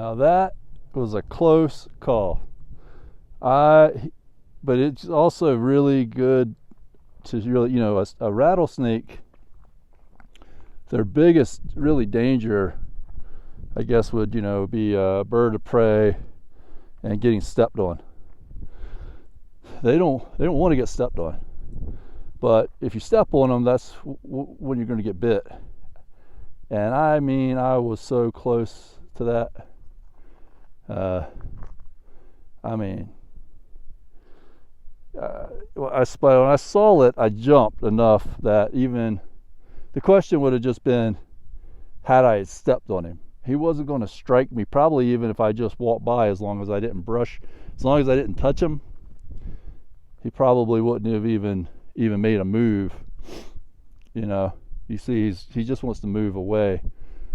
Now that was a close call. But it's also really good to really, a rattlesnake, their biggest really danger, I guess, would, be a bird of prey and getting stepped on. They don't want to get stepped on. But if you step on them, that's when you're going to get bit. And I mean, I was so close to that. When I saw it, I jumped enough that even the question would have just been, had I stepped on him. He wasn't going to strike me, probably even if I just walked by, as long as I didn't touch him. He probably wouldn't have even made a move. You see, he just wants to move away.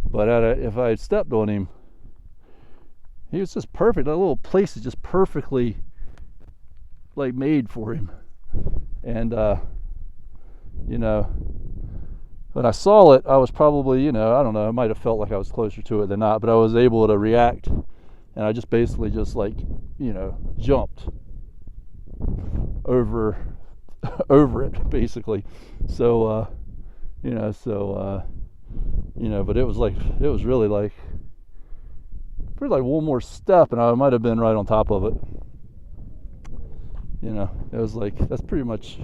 But if I had stepped on him, he was just perfect. That little place is just perfectly made for him. And when I saw it, I was probably, I don't know, I might have felt like I was closer to it than not, but I was able to react, and I just basically jumped over it, basically. So but it was really for one more step, and I might have been right on top of it. It was that's pretty much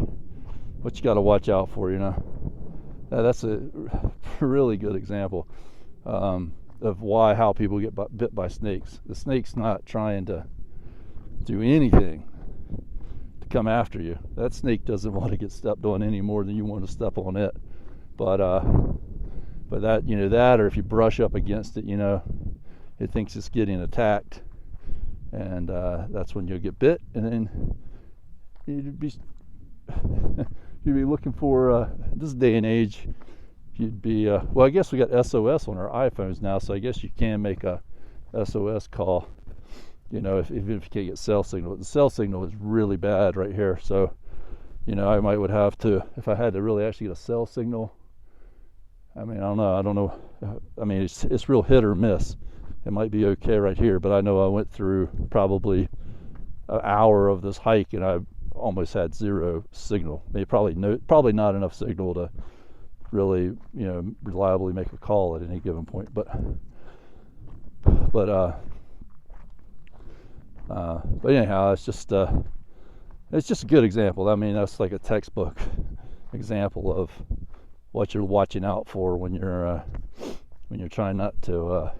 what you got to watch out for. That's a really good example of how people get bit by snakes. The snake's not trying to do anything to come after you. That snake doesn't want to get stepped on any more than you want to step on it. But that, or if you brush up against it, it thinks it's getting attacked, and that's when you'll get bit, and then you'd be looking for this day and age. You'd be I guess we got SOS on our iPhones now, so I guess you can make a SOS call. Even if you can't get cell signal. The cell signal is really bad right here, so I would have to, if I had to really actually get a cell signal. I don't know. It's real hit or miss. It might be okay right here, but I know I went through probably an hour of this hike and I almost had zero signal. Probably not enough signal to really, reliably make a call at any given point. But anyhow, it's just a good example. That's like a textbook example of what you're watching out for when you're trying not to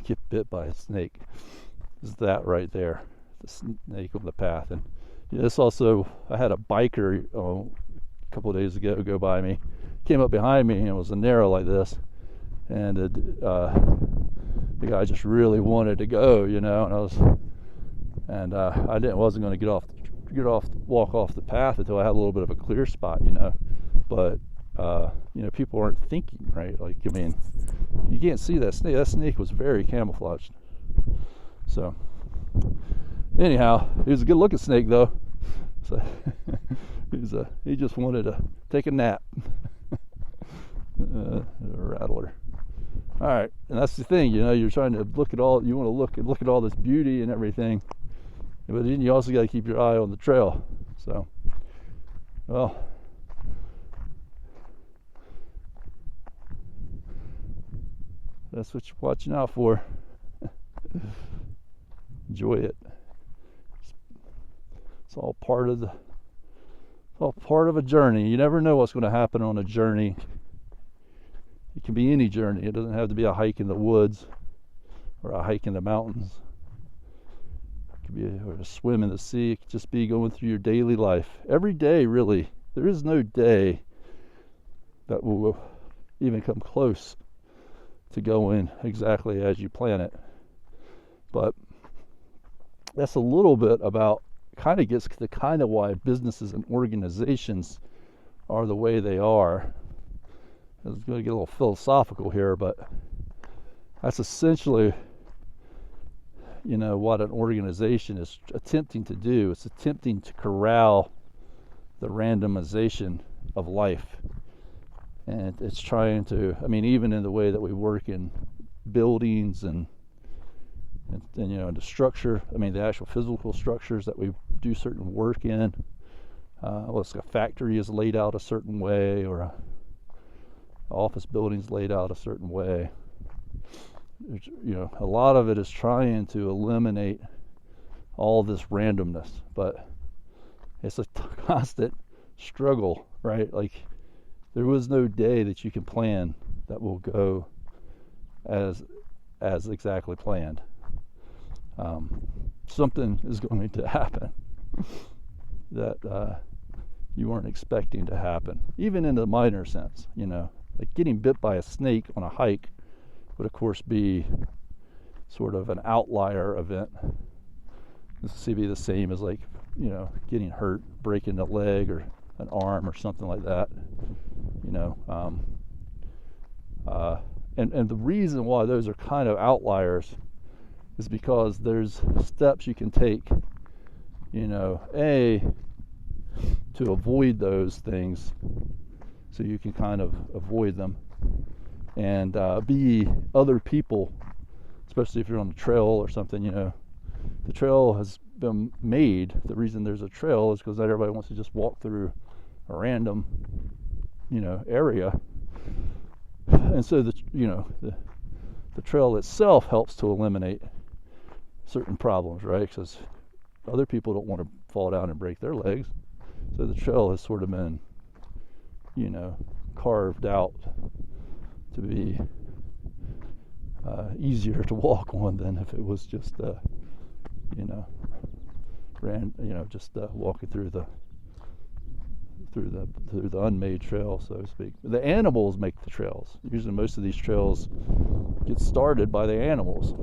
get bit by a snake. Is that right there, the snake on the path. And this also, I had a biker a couple of days ago go by me, came up behind me, and it was a narrow like this, and the guy just really wanted to go, and I wasn't going to walk off the path until I had a little bit of a clear spot, but people aren't thinking, right? You can't see that snake. That snake was very camouflaged. So anyhow, he was a good looking snake though. So he just wanted to take a nap. A rattler. All right, and that's the thing, you're trying to look at all this beauty and everything, but then you also got to keep your eye on the trail. So, well, that's what you're watching out for. Enjoy it. It's all part of a journey. You never know what's going to happen on a journey. It can be any journey. It doesn't have to be a hike in the woods or a hike in the mountains. It could be a swim in the sea. It could just be going through your daily life. Every day, really. There is no day that will even come close to going exactly as you plan it. But that's a little bit about, kind of gets to kind of why businesses and organizations are the way they are. I was going to get a little philosophical here, but that's essentially, what an organization is attempting to do. It's attempting to corral the randomization of life. And it's trying to, even in the way that we work in buildings and you know, the structure. I mean, the actual physical structures that we do certain work in. Let's say a factory is laid out a certain way, or a office building's laid out a certain way. You know, a lot of it is trying to eliminate all this randomness, but it's a constant struggle, right? Like, there was no day that you can plan that will go as exactly planned. Something is going to happen that you weren't expecting to happen, even in the minor sense. You know, like getting bit by a snake on a hike would of course be sort of an outlier event. This would be the same as, like, you know, getting hurt, breaking a leg or an arm or something like that. You know, and the reason why those are kind of outliers is because there's steps you can take, you know, to avoid those things, so you can kind of avoid them, and B, other people, especially if you're on a trail or something, you know, the trail has been made. The reason there's a trail is because not everybody wants to just walk through a random, you know, area, and so the trail itself helps to eliminate certain problems, right? Because other people don't want to fall down and break their legs, so the trail has sort of been, you know, carved out to be easier to walk on than if it was just you know, just walking through the unmade trail, so to speak. The animals make the trails. Usually most of these trails get started by the animals,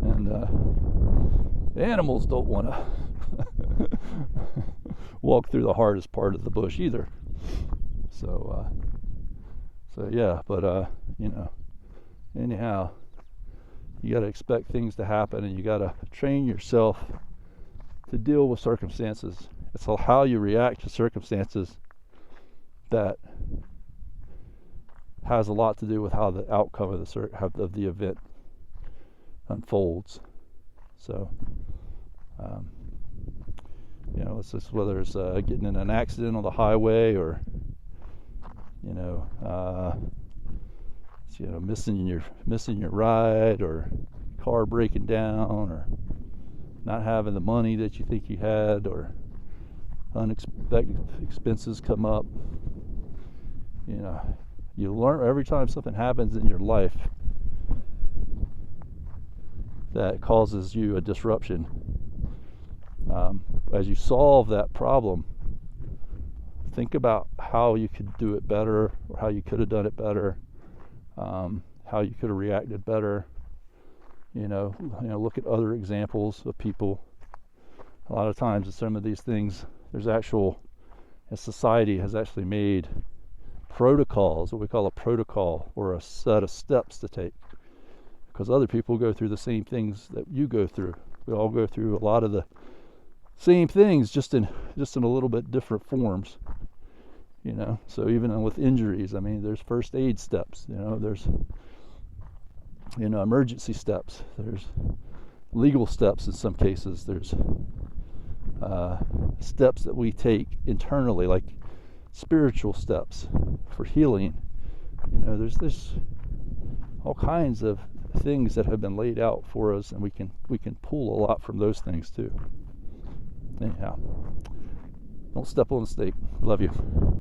and the animals don't want to walk through the hardest part of the bush either. So yeah, but you know, anyhow, you got to expect things to happen, and you got to train yourself to deal with circumstances. It's how you react to circumstances that has a lot to do with how the outcome of the event unfolds. So, you know, it's just whether it's getting in an accident on the highway, or you know, missing your ride, or car breaking down, or not having the money that you think you had, or unexpected expenses come up. You know, you learn every time something happens in your life that causes you a disruption. As you solve that problem, think about how you could do it better, or how you could have done it better, how you could have reacted better. You know, look at other examples of people. A lot of times in some of these things, a society has actually made protocols, what we call a protocol, or a set of steps to take, because other people go through the same things that you go through. We all go through a lot of the same things, just in a little bit different forms. You know, so even with injuries, I mean, there's first aid steps. You know, there's emergency steps. There's legal steps in some cases. There's steps that we take internally, like spiritual steps for healing. You know, there's all kinds of things that have been laid out for us, and we can pull a lot from those things too. Anyhow, don't step on a snake. Love you.